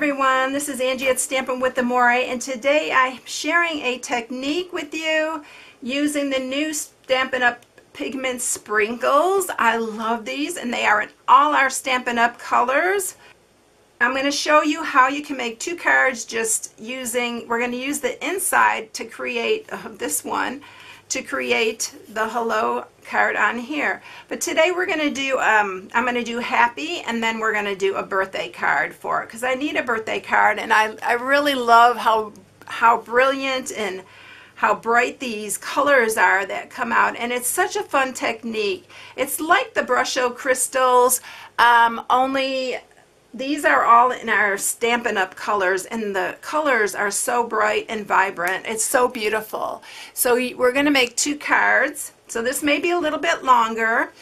everyone, this is Angie at Stampin' with Amore, and today I'm sharing a technique with you using the new Stampin' Up Pigment Sprinkles. I love these, and they are in all our Stampin' Up colors. I'm going to show you how you can make two cards just using, we're going to use the inside to create this one, to create the hello card on here. But today we're going to do, I'm going to do happy, and then we're going to do a birthday card for it, because I need a birthday card, and I really love how brilliant and how bright these colors are that come out, and it's such a fun technique. It's like the Brusho crystals, only these are all in our Stampin' Up colors, and the colors are so bright and vibrant. It's so beautiful. So we're going to make two cards. So this may be a little bit longer,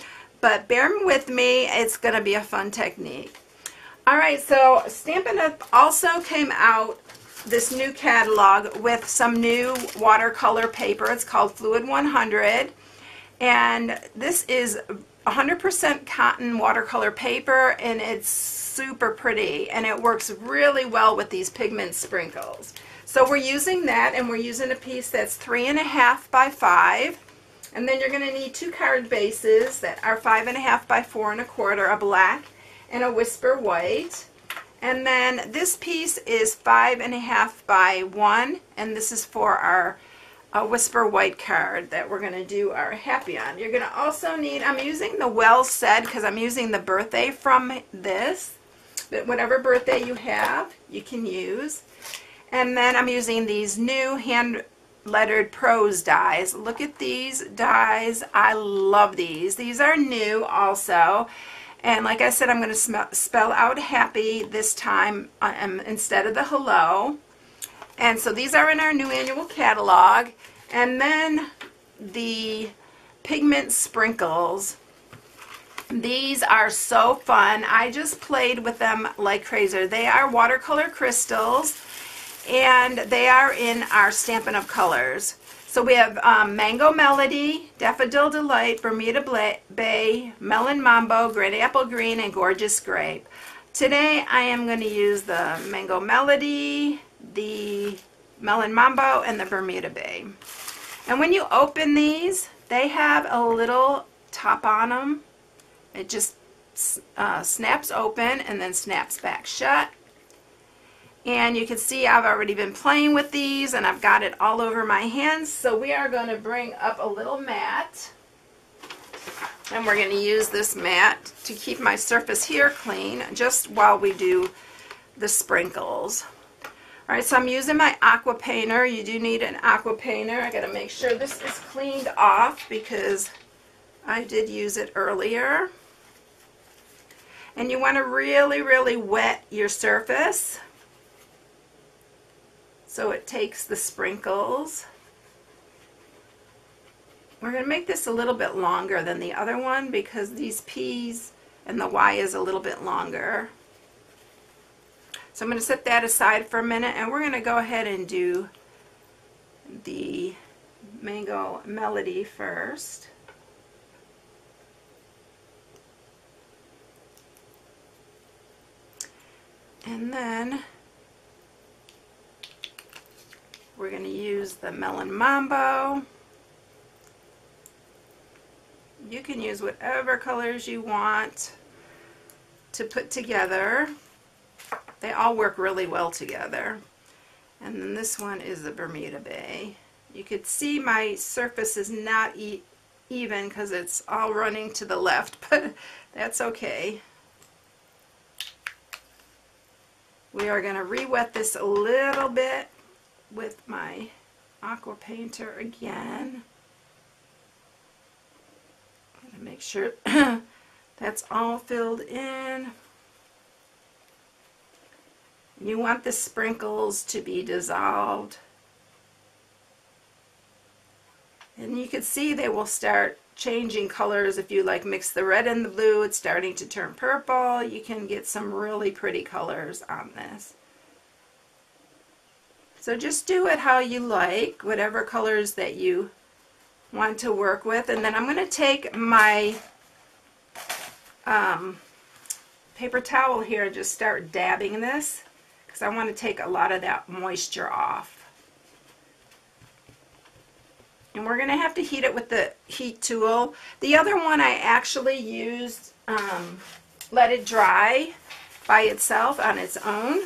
but bear with me. It's going to be a fun technique. Alright, so Stampin' Up also came out this new catalog with some new watercolor paper. It's called Fluid 100, and this is 100% cotton watercolor paper, and it's super pretty, and it works really well with these pigment sprinkles. So we're using that, and we're using a piece that's 3.5 by 5, and then you're going to need two card bases that are 5.5 by 4.25, a black and a whisper white. And then this piece is 5.5 by 1, and this is for our whisper white card that we're going to do our happy on. You're going to also need, I'm using the Well Said because I'm using the birthday from this, but whatever birthday you have, you can use. And then I'm using these new hand lettered prose dies. Look at these dies. I love these. These are new also. And like I said, I'm going to spell out happy this time instead of the hello. And so these are in our new annual catalog. And then the pigment sprinkles. These are so fun. I just played with them like crazy. They are watercolor crystals, and they are in our Stampin' Up colors. So we have Mango Melody, Daffodil Delight, Bermuda Bay, Melon Mambo, Granny Apple Green, and Gorgeous Grape. Today I am going to use the Mango Melody, the Melon Mambo, and the Bermuda Bay. And when you open these, they have a little top on them. It just snaps open and then snaps back shut. And you can see I've already been playing with these, and I've got it all over my hands. So we are going to bring up a little mat, and we're going to use this mat to keep my surface here clean just while we do the sprinkles. Alright, so I'm using my aqua painter. You do need an aqua painter. I got to make sure this is cleaned off because I did use it earlier. And you want to really wet your surface so it takes the sprinkles. We're going to make this a little bit longer than the other one because these P's and the Y is a little bit longer. So I'm going to set that aside for a minute, and we're going to go ahead and do the Mango Melody first. And then we're going to use the Melon Mambo. You can use whatever colors you want to put together. They all work really well together. And then this one is the Bermuda Bay. You could see my surface is not even because it's all running to the left, but that's okay. We are going to re-wet this a little bit with my aqua painter again. I'm going to make sure that's all filled in. You want the sprinkles to be dissolved. And you can see they will start changing colors. If you like mix the red and the blue, it's starting to turn purple. You can get some really pretty colors on this. So just do it how you like, whatever colors that you want to work with. And then I'm going to take my paper towel here and just start dabbing this, because I want to take a lot of that moisture off. And we're going to have to heat it with the heat tool. The other one I actually used, let it dry by itself on its own.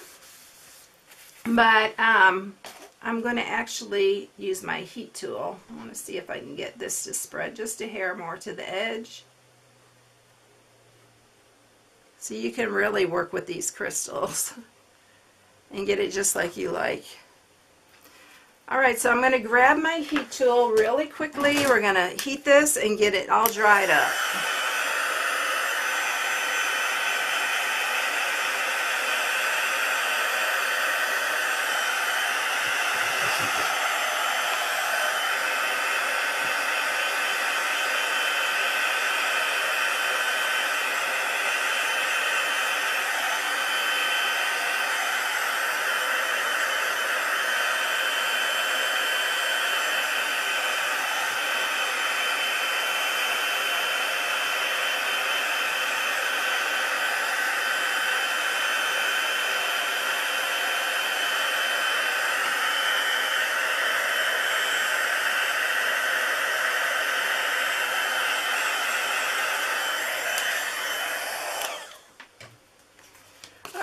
But I'm going to actually use my heat tool. I want to see if I can get this to spread just a hair more to the edge. So you can really work with these crystals and get it just like you like. Alright, so I'm going to grab my heat tool really quickly. We're going to heat this and get it all dried up.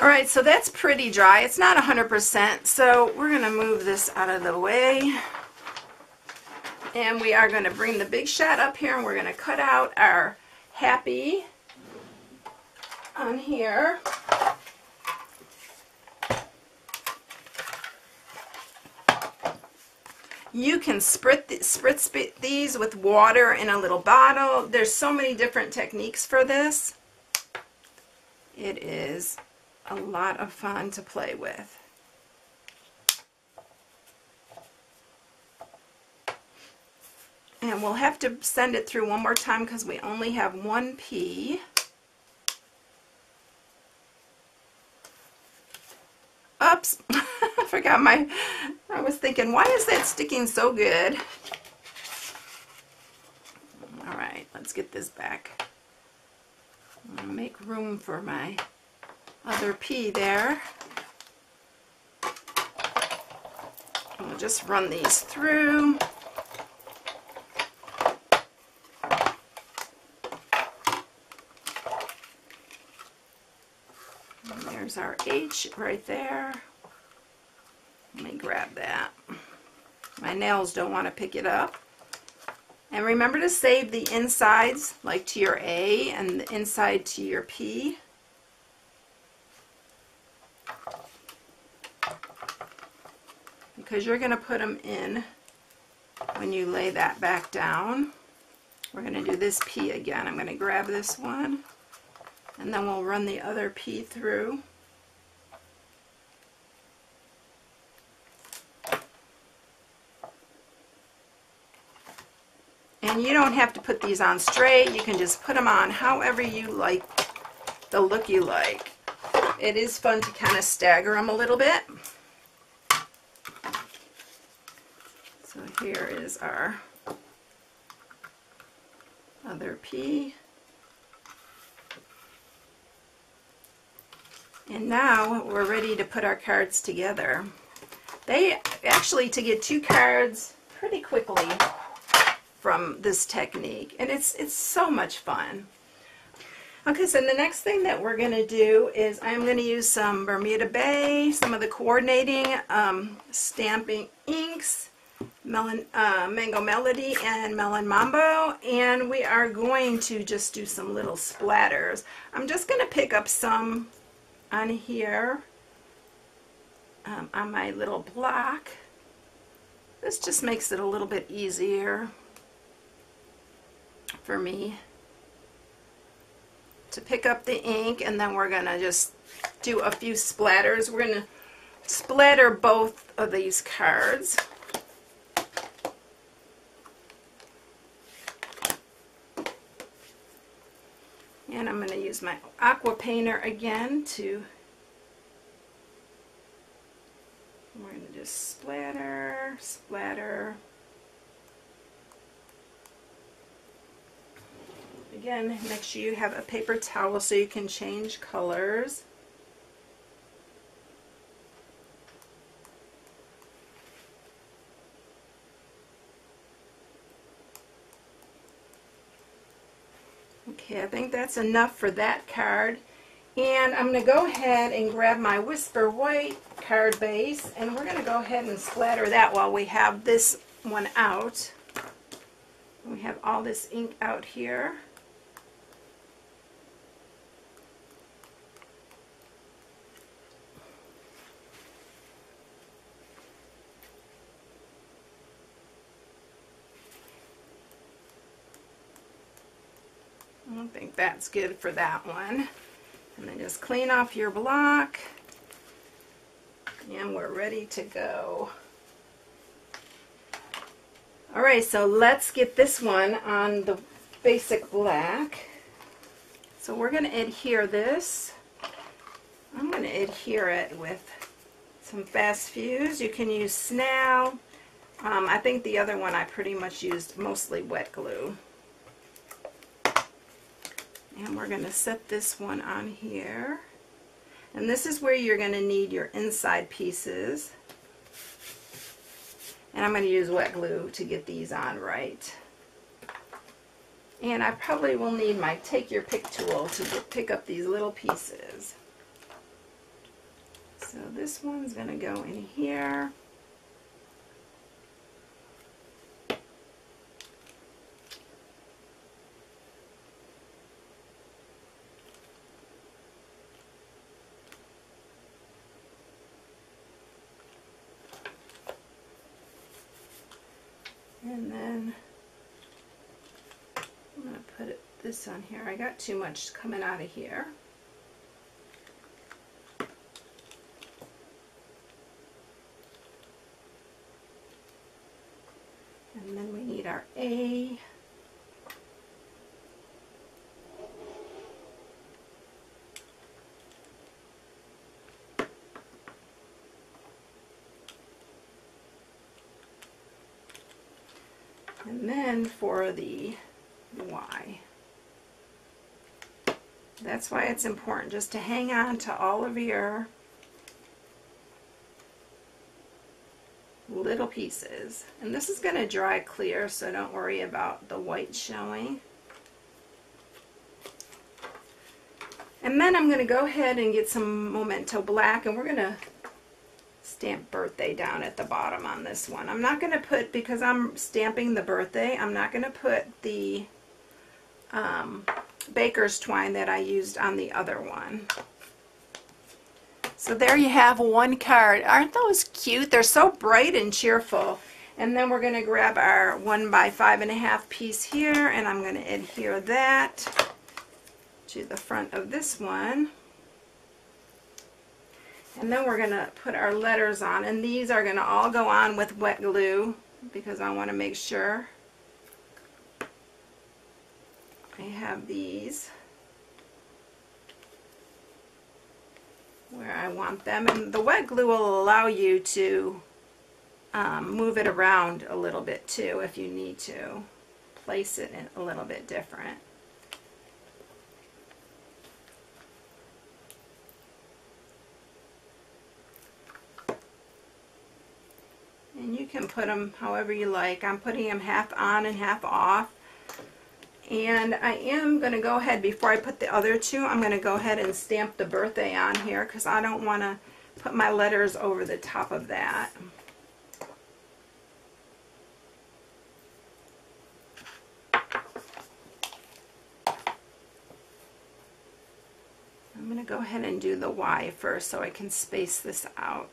Alright, so that's pretty dry. It's not 100%, so we're going to move this out of the way. And we are going to bring the big shot up here, and we're going to cut out our happy on here. You can spritz these with water in a little bottle. There's so many different techniques for this. It is a lot of fun to play with. And we'll have to send it through one more time because we only have one pea. Oops, I forgot I was thinking, why is that sticking so good? Alright, let's get this back. I'm going to make room for my other pea there. And we'll just run these through. And there's our H right there. Let me grab that. My nails don't want to pick it up. And remember to save the insides, like to your A, and the inside to your P. Because you're going to put them in when you lay that back down. We're going to do this P again. I'm going to grab this one, and then we'll run the other P through. And you don't have to put these on straight. You can just put them on however you like, the look you like. It is fun to kind of stagger them a little bit. So here is our other P. And now we're ready to put our cards together. They actually, to get 2 cards pretty quickly from this technique, and it's so much fun. Okay, so the next thing that we're going to do is I'm going to use some Bermuda Bay, some of the coordinating stamping inks, Mango Melody and Melon Mambo, and we are going to just do some little splatters. I'm just going to pick up some on here on my little block. This just makes it a little bit easier for me to pick up the ink, and then we're going to just do a few splatters. We're going to splatter both of these cards. And I'm going to use my aqua painter again we're going to just splatter, splatter. Again, make sure you have a paper towel so you can change colors. Okay, I think that's enough for that card. And I'm going to go ahead and grab my Whisper White card base, and we're going to go ahead and splatter that while we have this one out. We have all this ink out here. I think that's good for that one. And then just clean off your block, and we're ready to go. Alright, so let's get this one on the basic black. So we're going to adhere this. I'm going to adhere it with some Fast Fuse. You can use Snell. I think the other one I pretty much used mostly wet glue. And we're going to set this one on here. And this is where you're going to need your inside pieces. And I'm going to use wet glue to get these on right. And I probably will need my take your pick tool to pick up these little pieces. So this one's going to go in here. And then I'm going to put this on here. I got too much coming out of here. And then we need our A. And then for the Y. That's why it's important just to hang on to all of your little pieces. And this is going to dry clear, so don't worry about the white showing. And then I'm going to go ahead and get some Memento Black, and we're going to stamp birthday down at the bottom on this one. I'm not going to put, because I'm stamping the birthday, I'm not going to put the baker's twine that I used on the other one. So there you have one card. Aren't those cute? They're so bright and cheerful. And then we're going to grab our 1 by 5.5 piece here, and I'm going to adhere that to the front of this one. And then we're going to put our letters on, and these are going to all go on with wet glue because I want to make sure I have these where I want them. And the wet glue will allow you to move it around a little bit too if you need to place it in a little bit different. And you can put them however you like. I'm putting them half on and half off. And I am going to go ahead, before I put the other two, I'm going to go ahead and stamp the birthday on here because I don't want to put my letters over the top of that. I'm going to go ahead and do the Y first so I can space this out.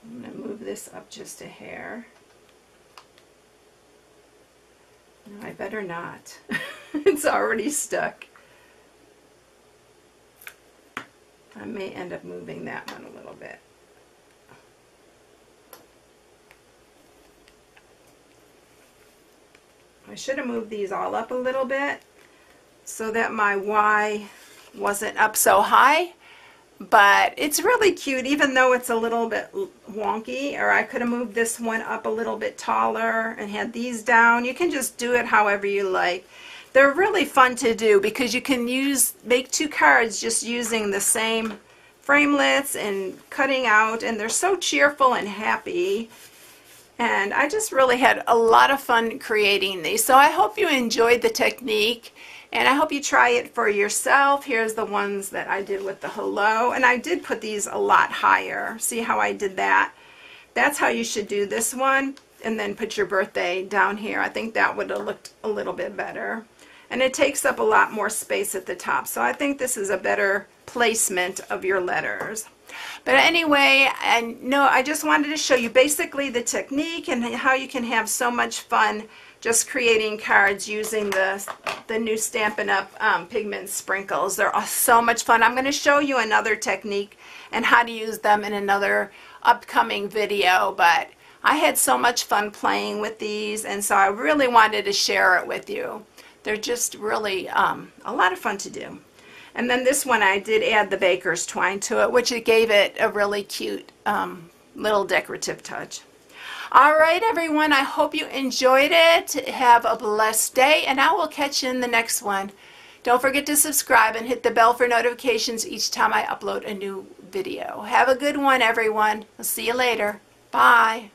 I'm going to move this up just a hair. No, I better not. It's already stuck. I may end up moving that one a little bit. I should have moved these all up a little bit so that my Y wasn't up so high. But it's really cute, even though it's a little bit wonky. Or I could have moved this one up a little bit taller and had these down. You can just do it however you like. They're really fun to do because you can make two cards just using the same framelits and cutting out, and they're so cheerful and happy. And I just really had a lot of fun creating these. So I hope you enjoyed the technique, and I hope you try it for yourself. Here's the ones that I did with the hello, and I did put these a lot higher. See how I did that? That's how you should do this one, and then put your birthday down here. I think that would have looked a little bit better. And it takes up a lot more space at the top. So I think this is a better placement of your letters. But anyway, I just wanted to show you basically the technique and how you can have so much fun just creating cards using the new Stampin' Up! Pigment Sprinkles. They're so much fun. I'm going to show you another technique and how to use them in another upcoming video, but I had so much fun playing with these, and so I really wanted to share it with you. They're just really a lot of fun to do. And then this one, I did add the baker's twine to it, which it gave it a really cute little decorative touch. All right, everyone, I hope you enjoyed it. Have a blessed day, and I will catch you in the next one. Don't forget to subscribe and hit the bell for notifications each time I upload a new video. Have a good one, everyone. I'll see you later. Bye.